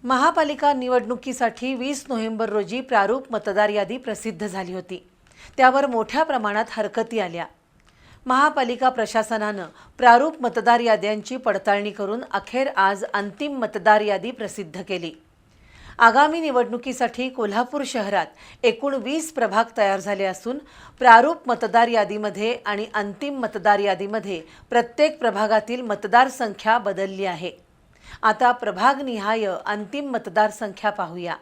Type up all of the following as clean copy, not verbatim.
महापालिका निवडणुकीसाठी 20 नोव्हेंबर रोजी प्रारूप मतदार यादी प्रसिद्ध झाली होती। त्यावर मोठ्या प्रमाणात हरकती आल्या। महापालिका प्रशासनाने प्रारूप मतदार याद्यांची पडताळणी करून अखेर आज अंतिम मतदार यादी प्रसिद्ध केली। आगामी निवडणुकीसाठी कोल्हापूर शहरात एकूण 20 प्रभाग तयार झाले असून प्रारूप मतदार यादीमध्ये आणि अंतिम मतदार यादीमध्ये प्रत्येक प्रभागातील मतदार संख्या बदलली आहे। आता प्रभागनिहाय अंतिम मतदार संख्या पाहूया।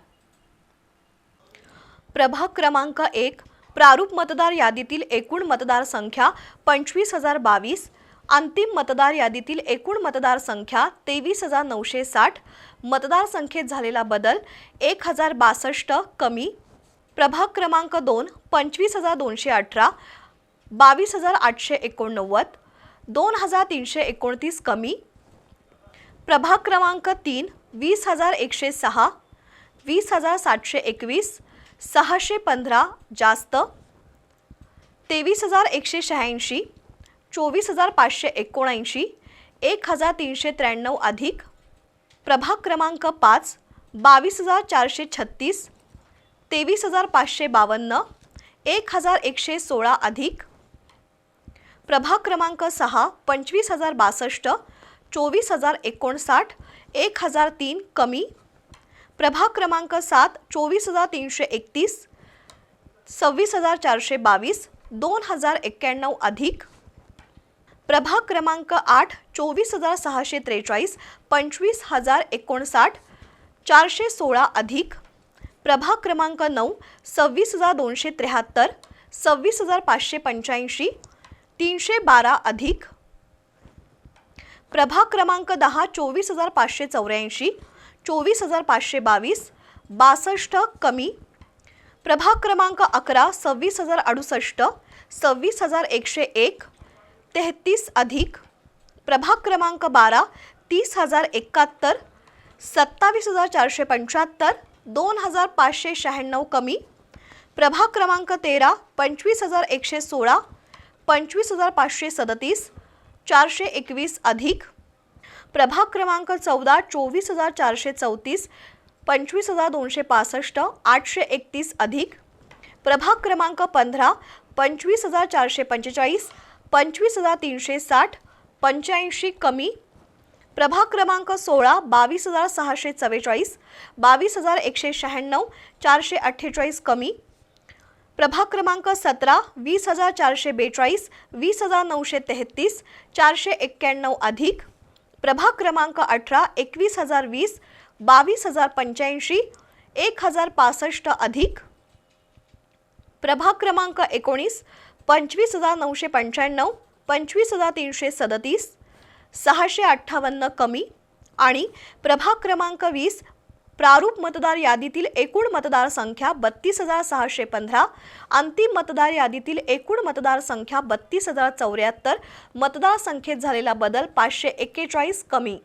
प्रभाग क्रमांक 1 प्रारूप मतदार यादीतील एकूण मतदार संख्या 25,022, अंतिम मतदार यादीतील एकूण मतदार संख्या 23,960, मतदार संख्येत झालेला बदल 1,062 कमी। प्रभाग क्रमांक 2 25,218, 22,889, 2,329 कमी। प्रभाग क्रमांक 3 20,106, 20,721, 615 जास्त। 23,186, 24,579, 1,393 अधिक। प्रभाग क्रमांक 5 22,436, 23,552, 1,116 अधिक। प्रभाग क्रमांक 6 25,062, 24,059, 1,003 कमी। प्रभाग क्रमांक 7 24,331, 26,422, 2,091 अधिक। प्रभाग क्रमांक 8 24,643, 25,059, 416 अधिक। प्रभाग क्रमांक 9 26,273, 26,585, 312 अधिक। प्रभाग क्रमांक 10 24,584, 24,522, 62 कमी। प्रभाग क्रमांक 11 26,068, 26,101, 33 अधिक। प्रभाग क्रमांक 12 30,071, 27,475, 2,596 कमी। प्रभाग क्रमांक 13 25,116, 25,537, 421 अधिक। प्रभाग क्रमांक 14 24,434, 25,265, 831 अधिक। प्रभाग क्रमांक 15 25,445, 25,360, 85 कमी। प्रभाग क्रमांक 16 22,644, 22,196, 448 कमी। प्रभाग क्रमांक 17 20,442, 20,933, 491 अधिक। प्रभाग क्रमांक 18 21,020, 22,085, 1,065 अधिक। प्रभाग क्रमांक 19 25,995, 25,337, 658 कमी। आणि प्रभाग क्रमांक 20 प्रारूप मतदार यादीतील एकूण मतदार संख्या 32,615, अंतिम मतदार यादीतील एकूण मतदार संख्या 32,074, मतदार संख्येत झालेला बदल 541 कमी।